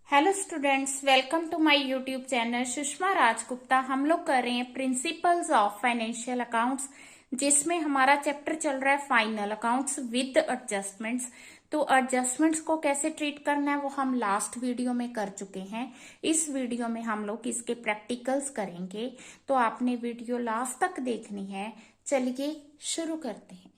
Hello students, welcome to my YouTube channel Sushma Rajgupta. हम लोग कर रहे हैं प्रिंसिपल्स ऑफ फाइनेंशियल अकाउंट्स, जिसमें हमारा चैप्टर चल रहा है फाइनल अकाउंट्स विद एडजस्टमेंट्स। तो एडजस्टमेंट्स को कैसे ट्रीट करना है वो हम लास्ट वीडियो में कर चुके हैं। इस वीडियो में हम लोग इसके प्रैक्टिकल्स करेंगे, तो आपने वीडियो लास्ट तक देखनी है। चलिए शुरू करते हैं।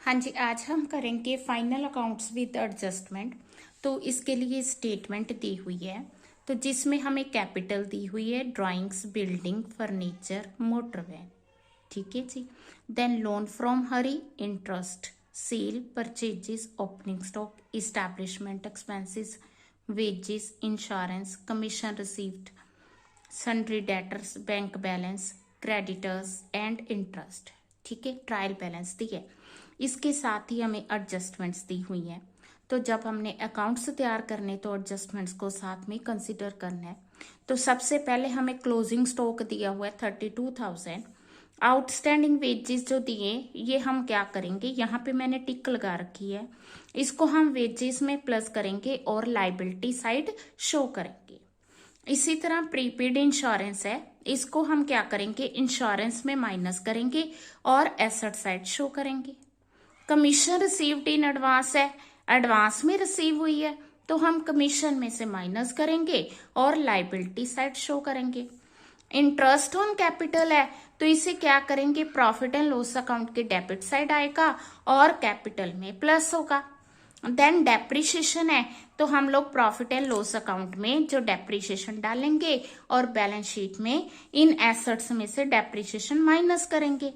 हाँ जी, आज हम करेंगे फाइनल अकाउंट्स विद एडजस्टमेंट। तो इसके लिए स्टेटमेंट दी हुई है, तो जिसमें हमें कैपिटल दी हुई है, drawings, building, furniture, motor van. ठीक है ji. Then loan from Hari, interest, sale, purchases, opening stock, establishment expenses, wages, insurance, commission received, sundry debtors, bank balance, creditors and interest. ठीक है, ट्रायल बैलेंस दी है। इसके साथ ही हमें एडजस्टमेंट्स दी हुई हैं। तो जब हमने अकाउंट्स तैयार करने तो एडजस्टमेंट्स को साथ में कंसिडर करना है। तो सबसे पहले हमें क्लोजिंग स्टॉक दिया हुआ है 32,000। आउटस्टैंडिंग वेजेस जो दिए, ये हम क्या करेंगे, यहाँ पे मैंने टिक लगा रखी है, इसको हम वेजेस में प्लस करेंगे और लाइबिलिटी साइड शो करेंगे। इसी तरह प्रीपेड इंश्योरेंस है, इसको हम क्या करेंगे, इंश्योरेंस में माइनस करेंगे और एसेट साइड शो करेंगे। कमीशन रिसीव्ड इन एडवांस है, एडवांस में रिसीव हुई है, तो हम कमीशन में से माइनस करेंगे और लाइबिलिटी साइड शो करेंगे। इंटरेस्ट ऑन कैपिटल है, तो इसे क्या करेंगे, प्रॉफिट एंड लॉस अकाउंट के डेबिट साइड आएगा और कैपिटल में प्लस होगा। देन डेप्रिसिएशन है, तो हम लोग प्रॉफिट एंड लॉस अकाउंट में जो डेप्रिसिएशन डालेंगे और बैलेंस शीट में इन एसेट्स में से डेप्रिसिएशन माइनस करेंगे।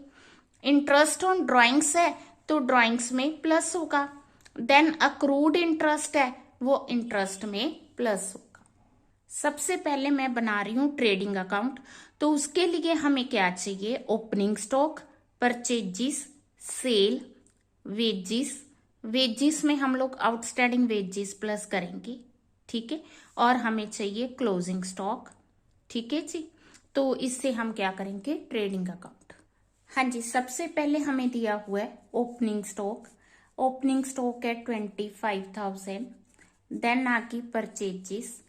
इंटरेस्ट ऑन ड्राइंग्स है, तो ड्राइंग्स में प्लस होगा। देन अक्रूड इंटरेस्ट है, वो इंटरेस्ट में प्लस होगा। सबसे पहले मैं बना रही हूं ट्रेडिंग अकाउंट, तो उसके लिए हमें क्या चाहिए, opening stock, purchases, sale, wages. Wages में हम लोग आउटस्टैंडिंग वेजिस प्लस करेंगे। ठीक है, और हमें चाहिए क्लोजिंग स्टॉक। ठीक है जी। तो इससे हम क्या करेंगे, ट्रेडिंग अकाउंट। हाँ जी, सबसे पहले हमें दिया हुआ है ओपनिंग स्टॉक। ओपनिंग स्टॉक है 25,000। देन आगे परचेजिस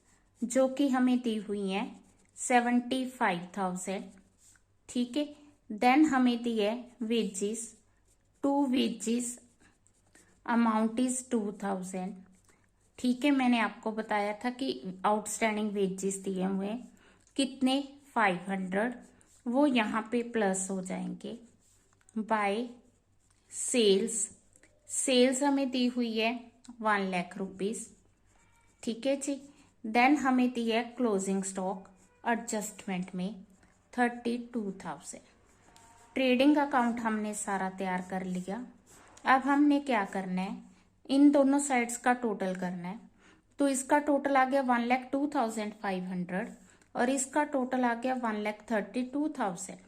जो कि हमें दी हुई है 75,000। ठीक है, देन हमें दी है वेजिस, 2 वेजिस, अमाउंट इज 2,000। ठीक है, मैंने आपको बताया था कि आउटस्टैंडिंग वेजेस दिए हुए कितने, 500, वो यहाँ पे प्लस हो जाएंगे। बाय सेल्स, सेल्स हमें दी हुई है 1 लाख रुपीज। ठीक है जी। देन हमें दी है क्लोजिंग स्टॉक एडजस्टमेंट में 32,000। ट्रेडिंग अकाउंट हमने सारा तैयार कर लिया। अब हमने क्या करना है, इन दोनों साइड्स का टोटल करना है। तो इसका टोटल आ गया 1,02,500 और इसका टोटल आ गया 1,32,000।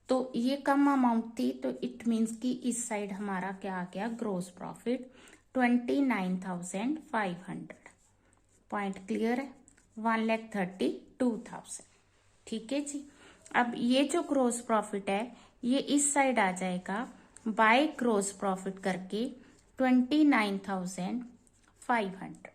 तो ये कम अमाउंट थी, तो इट मीन्स कि इस साइड हमारा क्या आ गया, ग्रोस प्रॉफिट 29,500। पॉइंट क्लियर है, 1,32,000। ठीक है जी। अब ये जो ग्रोस प्रॉफिट है ये इस साइड आ जाएगा, बाय ग्रोस प्रॉफिट करके 29,500।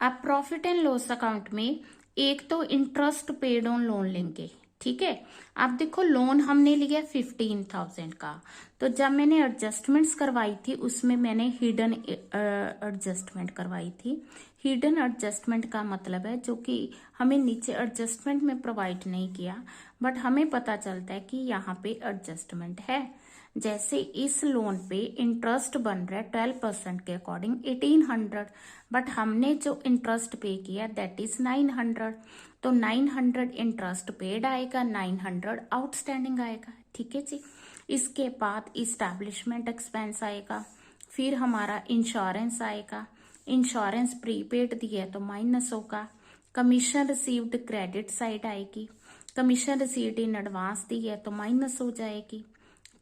अब प्रॉफिट एंड लॉस अकाउंट में एक तो इंटरेस्ट पेड ऑन लोन लेंगे। ठीक है, अब देखो लोन हमने लिया 15,000 का, तो जब मैंने एडजस्टमेंट्स करवाई थी उसमें मैंने हिडन एडजस्टमेंट करवाई थी। हिडन एडजस्टमेंट का मतलब है जो कि हमें नीचे एडजस्टमेंट में प्रोवाइड नहीं किया, बट हमें पता चलता है कि यहाँ पे एडजस्टमेंट है। जैसे इस लोन पे इंटरेस्ट बन रहा है 12% के अकॉर्डिंग 1800, बट हमने जो इंटरेस्ट पे किया दैट इज 900। तो 900 इंटरेस्ट पेड आएगा, 900 आउटस्टैंडिंग आएगा। ठीक है जी। इसके बाद इस्टेब्लिशमेंट एक्सपेंस आएगा, फिर हमारा इंश्योरेंस आएगा। इंश्योरेंस प्रीपेड दिया है तो माइनस होगा। कमीशन रिसीव्ड क्रेडिट साइड आएगी, कमीशन रिसीव्ड इन एडवांस दी है तो माइनस हो जाएगी।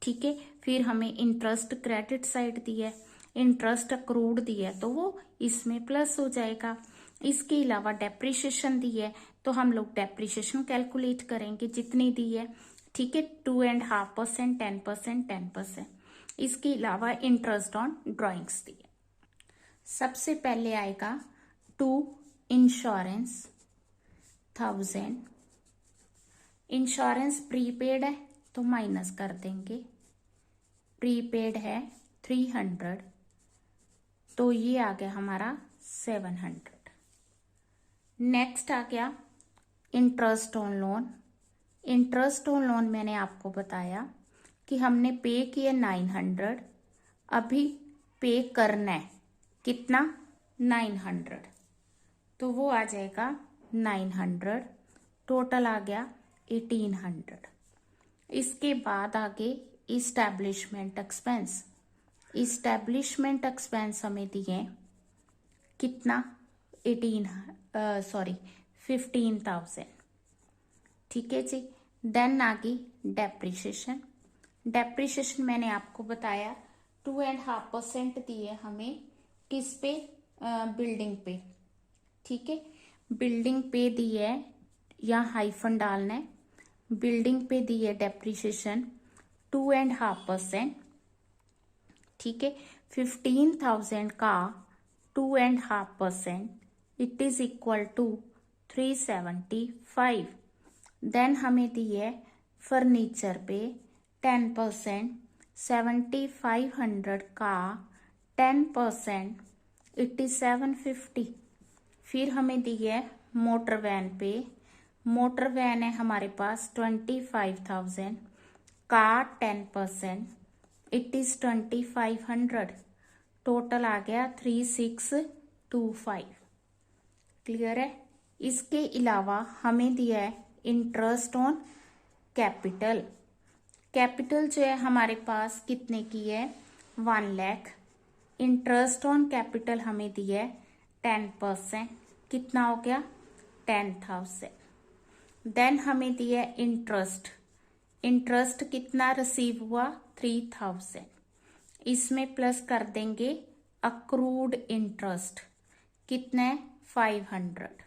ठीक है, फिर हमें इंटरेस्ट क्रेडिट साइड दी है, इंटरेस्ट अक्रूड दी है तो वो इसमें प्लस हो जाएगा। इसके अलावा डेप्रिसिएशन दी है तो हम लोग डेप्रिसिएशन कैलकुलेट करेंगे जितनी दी है, ठीक है, 2.5%, 10%, 10%। इसके अलावा इंटरेस्ट ऑन ड्राइंग्स दी है। सबसे पहले आएगा टू इंश्योरेंस 1000। इंश्योरेंस प्रीपेड है तो माइनस कर देंगे, प्रीपेड है 300, तो ये आ गया हमारा 700। नेक्स्ट आ गया interest on loan. Interest on loan मैंने आपको बताया कि हमने पे किया 900, अभी पे करना है कितना, 900, तो वो आ जाएगा 900, टोटल आ गया 1800। इसके बाद आगे इस्टेब्लिशमेंट एक्सपेंस। इस्टेब्लिशमेंट एक्सपेंस हमें दिए कितना, 15,000, ठीक है जी। देन आगे डेप्रिसिएशन। डेप्रिसिएशन मैंने आपको बताया 2.5% दिए हमें किस पे, बिल्डिंग पे, ठीक है। बिल्डिंग पे दी है, यहाँ हाइफन डालना है, बिल्डिंग पे दी है डेप्रिसिएशन 2.5%, ठीक है। 15,000 का 2.5%, it is equal to 375। Then हमें दी है फर्नीचर पे 10%, 7500 का 10%, इट इज 750। फिर हमें दी है मोटर वैन पे, मोटर वैन है हमारे पास 25,000 का 10%, इट इज 2500, टोटल आ गया 3625। क्लियर है। इसके अलावा हमें दिया है इंटरेस्ट ऑन कैपिटल। कैपिटल जो है हमारे पास कितने की है, 1 लाख। इंटरेस्ट ऑन कैपिटल हमें दिया है 10%, कितना हो गया, 10,000। देन हमें दिया है इंटरेस्ट। इंटरेस्ट कितना रिसीव हुआ, 3,000। इसमें प्लस कर देंगे अक्रूड इंटरेस्ट, कितना है, 500,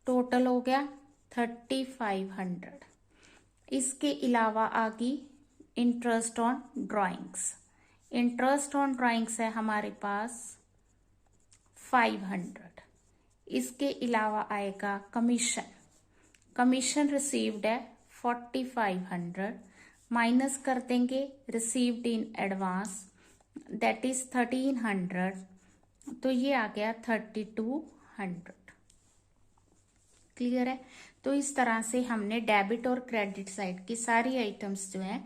टोटल हो गया 3500। इसके अलावा आ गई interest on drawings. Interest on drawings है हमारे पास 500। इसके अलावा आएगा कमीशन। कमीशन रिसीव्ड है 4500, माइनस कर देंगे received in advance, that is 1300, तो ये आ गया 3200। क्लियर है। तो इस तरह से हमने डेबिट और क्रेडिट साइड की सारी आइटम्स जो है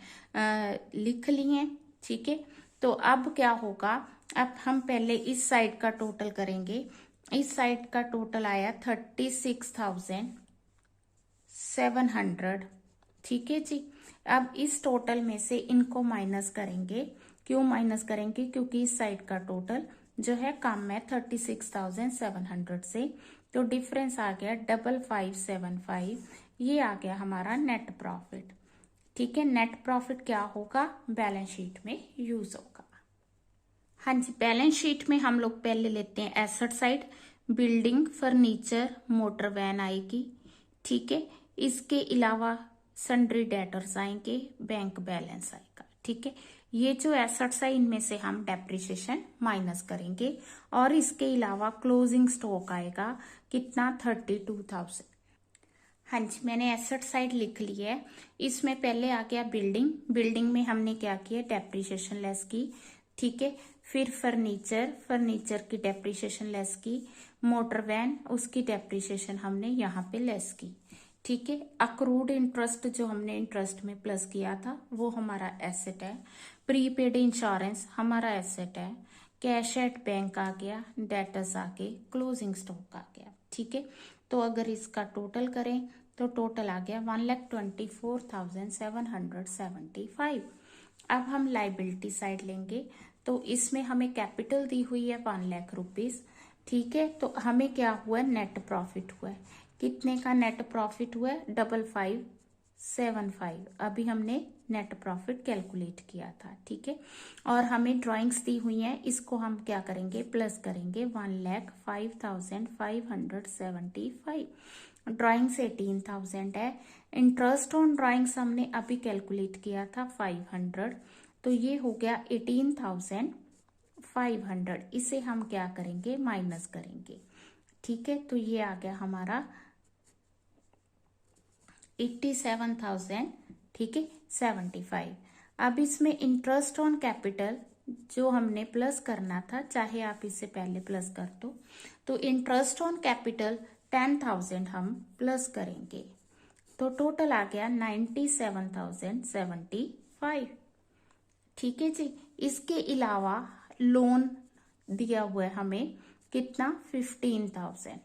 लिख ली हैं, ठीक है। तो अब क्या होगा, अब हम पहले इस साइड का टोटल करेंगे। इस साइड का टोटल आया 36,700, ठीक है जी। अब इस टोटल में से इनको माइनस करेंगे। क्यों माइनस करेंगे, क्योंकि इस साइड का टोटल जो है कम है 36,700 से, तो डिफरेंस आ गया 5575। ये आ गया हमारा नेट प्रॉफिट, ठीक है। नेट प्रॉफिट क्या होगा, बैलेंस शीट में यूज होगा। हाँ जी, बैलेंस शीट में हम लोग पहले लेते हैं asset side. Building, furniture, motor van आएगी, ठीक है। इसके अलावा सन्ड्री डेटर्स आएंगे, बैंक बैलेंस आएगा, ठीक है। ये जो एसेट्स है इनमें से हम डेप्रिसिएशन माइनस करेंगे, और इसके अलावा क्लोजिंग स्टॉक आएगा कितना, 32,000। हाँ जी, मैंने एसेट साइड लिख ली है। इसमें पहले आ गया बिल्डिंग। बिल्डिंग में हमने क्या किया, डेप्रिसिएशन लेस की, ठीक है। फिर फर्नीचर, फर्नीचर की डेप्रिसिएशन लेस की। मोटर वैन, उसकी डेप्रिसिएशन हमने यहाँ पे लेस की, ठीक है। अक्रूड इंटरेस्ट जो हमने इंटरेस्ट में प्लस किया था वो हमारा एसेट है। प्रीपेड इंश्योरेंस हमारा एसेट है। कैश एट बैंक आ गया, डेटर्स आ गए, क्लोजिंग स्टॉक आ गया, ठीक है। तो अगर इसका टोटल करें तो टोटल आ गया 1,24,775। अब हम लाइबिलिटी साइड लेंगे, तो इसमें हमें कैपिटल दी हुई है 1 लाख रुपीज, ठीक है। तो हमें क्या हुआ, नेट प्रॉफिट हुआ है। कितने का नेट प्रॉफिट हुआ है, 5575। अभी हमने नेट प्रॉफिट कैलकुलेट किया था, ठीक है। और हमें ड्राइंग्स दी हुई हैं, इसको हम क्या करेंगे, प्लस करेंगे 1,05,575। ड्राइंग्स 18,000 है। इंटरेस्ट ऑन ड्राइंग्स हमने अभी कैलकुलेट किया था 500, तो ये हो गया 18,500। इसे हम क्या करेंगे, माइनस करेंगे। ठीक है, तो ये आ गया हमारा 87,000, ठीक है, 75। अब इसमें इंटरेस्ट ऑन कैपिटल जो हमने प्लस करना था, चाहे आप इससे पहले प्लस कर दो, तो इंटरेस्ट ऑन कैपिटल 10,000 हम प्लस करेंगे, तो टोटल आ गया 97,075। ठीक है जी। इसके अलावा लोन दिया हुआ है हमें कितना, 15,000।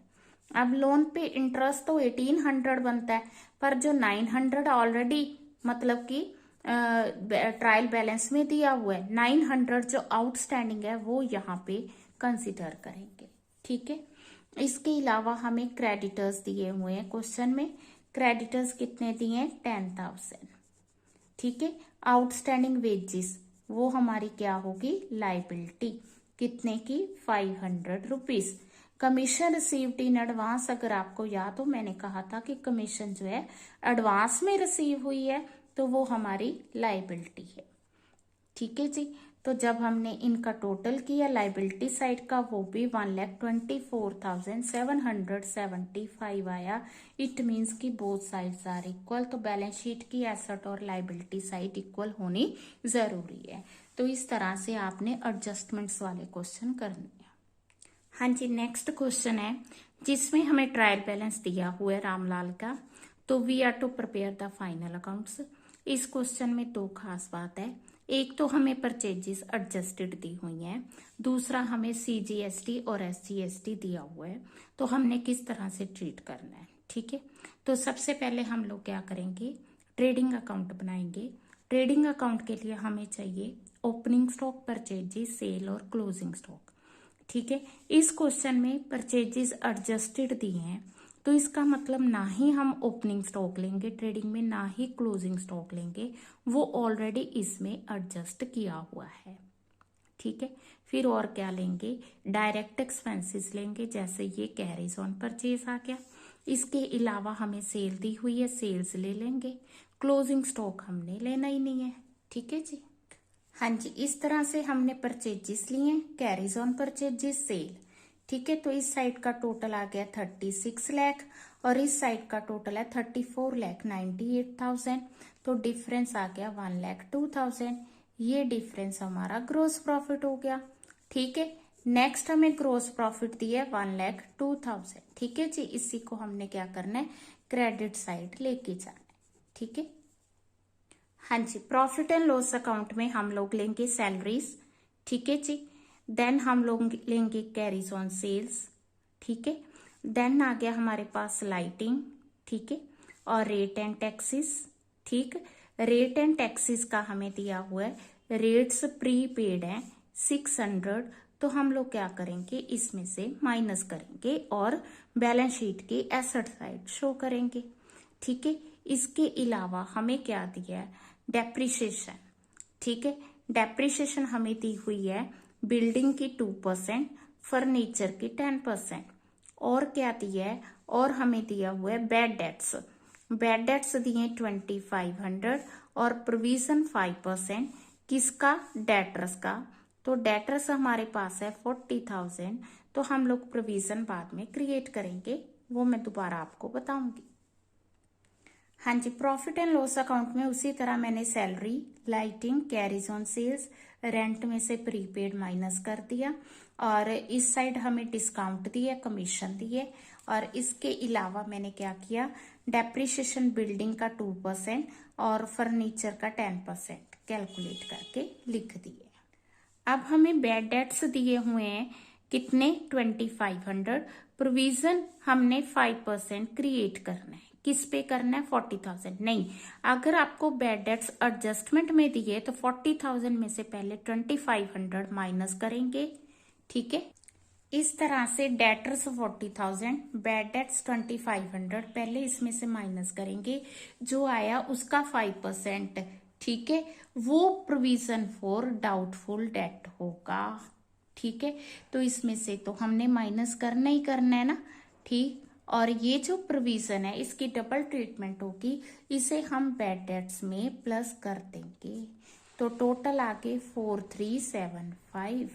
अब लोन पे इंटरेस्ट तो 1800 बनता है, पर जो 900 ऑलरेडी मतलब कि ट्रायल बैलेंस में दिया हुआ है, 900 जो आउटस्टैंडिंग है वो यहाँ पे कंसिडर करेंगे। ठीक है। इसके अलावा हमें क्रेडिटर्स दिए हुए हैं क्वेश्चन में। क्रेडिटर्स कितने दिए हैं, 10,000। ठीक है। आउटस्टैंडिंग वेजेस वो हमारी क्या होगी, लाइबिलिटी, कितने की, 500 rupees. Commission received in advance, अगर आपको याद हो मैंने कहा था कि कमीशन जो है एडवांस में रिसीव हुई है तो वो हमारी लाइबिलिटी है। ठीक है जी। तो जब हमने इनका टोटल किया लाइबिलिटी साइड का, वो भी 1,24,775 आया। इट मीन्स कि बोथ साइड्स आर इक्वल। तो बैलेंस शीट की एसेट और लाइबिलिटी साइड इक्वल होनी जरूरी है। तो इस तरह से आपने एडजस्टमेंट्स वाले क्वेश्चन करने हैं। हाँ जी, नेक्स्ट क्वेश्चन है जिसमें हमें ट्रायल बैलेंस दिया हुआ है रामलाल का। तो we are to prepare the final accounts. इस क्वेश्चन में दो खास बात है, एक तो हमें परचेजेस एडजस्टेड दी हुई हैं, दूसरा हमें सीजीएसटी और एसजीएसटी दिया हुआ है। तो हमने किस तरह से ट्रीट करना है। ठीक है। तो सबसे पहले हम लोग क्या करेंगे, ट्रेडिंग अकाउंट बनाएंगे। ट्रेडिंग अकाउंट के लिए हमें चाहिए ओपनिंग स्टॉक, परचेजेस, सेल और क्लोजिंग स्टॉक। ठीक है। इस क्वेश्चन में परचेजेस एडजस्टेड दिए हैं, तो इसका मतलब ना ही हम ओपनिंग स्टॉक लेंगे ट्रेडिंग में, ना ही क्लोजिंग स्टॉक लेंगे, वो ऑलरेडी इसमें एडजस्ट किया हुआ है। ठीक है। फिर और क्या लेंगे, डायरेक्ट एक्सपेंसेस लेंगे, जैसे ये कैरीज ऑन परचेज आ गया। इसके अलावा हमें सेल दी हुई है, सेल्स ले लेंगे। क्लोजिंग स्टॉक हमने लेना ही नहीं है। ठीक है जी। हाँ जी, इस तरह से हमने परचेजेस लिए, कैरीज ऑन परचेजेस, सेल। ठीक है। तो इस साइड का टोटल आ गया 36 लाख और इस साइड का टोटल है 34,98,000। तो डिफरेंस आ गया 1,02,000। ये डिफरेंस हमारा ग्रोस प्रॉफिट हो गया। ठीक है। नेक्स्ट हमें ग्रोस प्रॉफिट दिया 1,02,000। ठीक है जी। इसी को हमने क्या करना है, क्रेडिट साइड लेके जाना है। ठीक है। हाँ जी, प्रॉफिट एंड लॉस अकाउंट में हम लोग लेंगे सैलरीज। ठीक है जी। देन हम लोग लेंगे कैरीज ऑन सेल्स। ठीक है। देन आ गया हमारे पास लाइटिंग। ठीक है। और रेट एंड टैक्सेस। ठीक। रेट एंड टैक्सेस का हमें दिया हुआ है, रेट्स प्री पेड है 600। तो हम लोग क्या करेंगे, इसमें से माइनस करेंगे और बैलेंस शीट की एसेट साइड शो करेंगे। ठीक है। इसके अलावा हमें क्या दिया है, डेप्रिसिएशन। ठीक है। डेप्रिसिएशन हमें दी हुई है बिल्डिंग की 2%, फर्नीचर की 10%। और क्या दिया है, और हमें दिया हुआ है बैड डेट्स। बैड डेट्स दिए 2,500 और प्रोविजन 5%। किसका, डेटर्स का। तो डेटर्स हमारे पास है 40,000। तो हम लोग प्रोविजन बाद में क्रिएट करेंगे, वो मैं दोबारा आपको बताऊंगी। हाँ जी, प्रॉफिट एंड लॉस अकाउंट में उसी तरह मैंने salary, lighting, carriage on sales, rent में से प्रीपेड माइनस कर दिया और इस साइड हमें डिस्काउंट दिया, कमीशन दिए। और इसके अलावा मैंने क्या किया, डेप्रिसिएशन बिल्डिंग का 2% और फर्नीचर का 10% कैलकुलेट करके लिख दिए। अब हमें बैड डेट्स दिए हुए हैं कितने, 2,500। प्रोविजन हमने 5% क्रिएट करना है, किस पे करना है, 40,000 नहीं। अगर आपको बैड डेट्स एडजस्टमेंट में दिए तो 40,000 में से पहले 2,500 माइनस करेंगे। ठीक है। इस तरह से डेटर्स 40,000, बैड डेट्स 2,500, पहले इसमें से माइनस करेंगे, जो आया उसका 5%। ठीक है। वो प्रोविजन फॉर डाउटफुल डेट होगा। ठीक है। तो इसमें से तो हमने माइनस करना ही करना है ना। ठीक। और ये जो प्रोविजन है इसकी डबल ट्रीटमेंट होगी, इसे हम बैड डेट्स में प्लस कर देंगे। तो टोटल आगे 4375।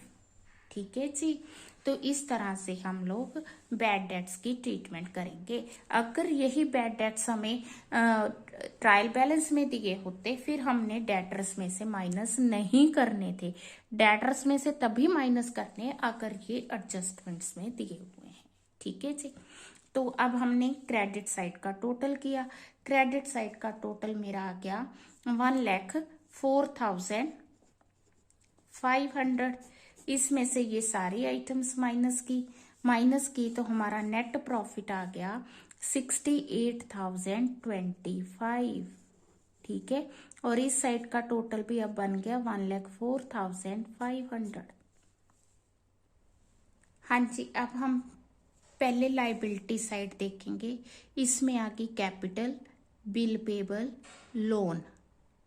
ठीक है जी। तो इस तरह से हम लोग बैड डेट्स की ट्रीटमेंट करेंगे। अगर यही बैड डेट्स हमें ट्रायल बैलेंस में दिए होते, फिर हमने डेटर्स में से माइनस नहीं करने थे। डेटर्स में से तभी माइनस करने अगर ये एडजस्टमेंट्स में दिए हुए हैं। ठीक है जी। तो अब हमने क्रेडिट साइड का टोटल किया। क्रेडिट साइड का टोटल मेरा आ गया 1,04,500। इसमें से ये सारी आइटम्स माइनस की तो हमारा नेट प्रॉफिट आ गया 68,025। ठीक है। और इस साइड का टोटल भी अब बन गया 1,04,500। हाँ जी। अब हम पहले लाइबिलिटी साइड देखेंगे। इसमें आ गई कैपिटल, बिल पेबल, लोन।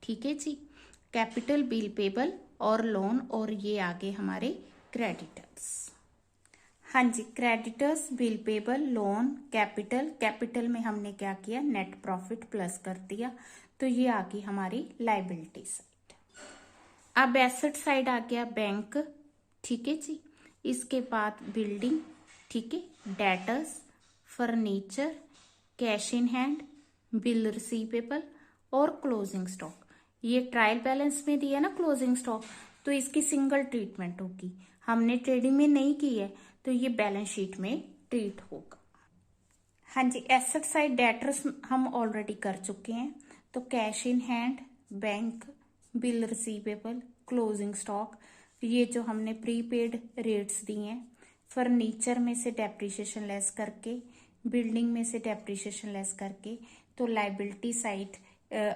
ठीक है जी। कैपिटल, बिल पेबल और लोन, और ये आगे हमारे क्रेडिटर्स। हाँ ji. Creditors, bill payable, loan, capital में हमने क्या किया, नेट प्रॉफिट प्लस कर दिया। तो ये आ गई हमारी लाइबिलिटी साइड। अब एसेट साइड आ गया बैंक। ठीक है जी। इसके बाद बिल्डिंग, ठीक है, debtors, furniture, cash in hand, bill receivable और क्लोजिंग स्टॉक। ये ट्रायल बैलेंस में दिया ना क्लोजिंग स्टॉक, तो इसकी सिंगल ट्रीटमेंट होगी। हमने ट्रेडिंग में नहीं की है, तो ये बैलेंस शीट में ट्रीट होगा। हाँ जी। एसेट साइड डेटर्स हम ऑलरेडी कर चुके हैं। तो cash in hand, bank, bill receivable, closing stock, ये जो हमने प्रीपेड रेट्स दिए हैं। फर्नीचर में से डेप्रिसिएशन लेस करके, बिल्डिंग में से डेप्रिसिएशन लेस करके, तो लाइबिलिटी साइड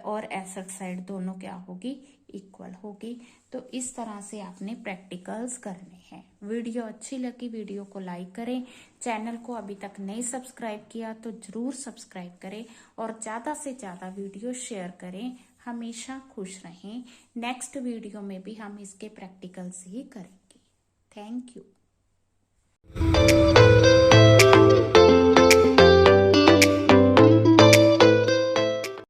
और एसेट साइड दोनों क्या होगी, इक्वल होगी। तो इस तरह से आपने प्रैक्टिकल्स करने हैं। वीडियो अच्छी लगी, वीडियो को लाइक करें। चैनल को अभी तक नहीं सब्सक्राइब किया तो जरूर सब्सक्राइब करें और ज़्यादा से ज़्यादा वीडियो शेयर करें। हमेशा खुश रहें। नेक्स्ट वीडियो में भी हम इसके प्रैक्टिकल्स ही करेंगे। Thank you.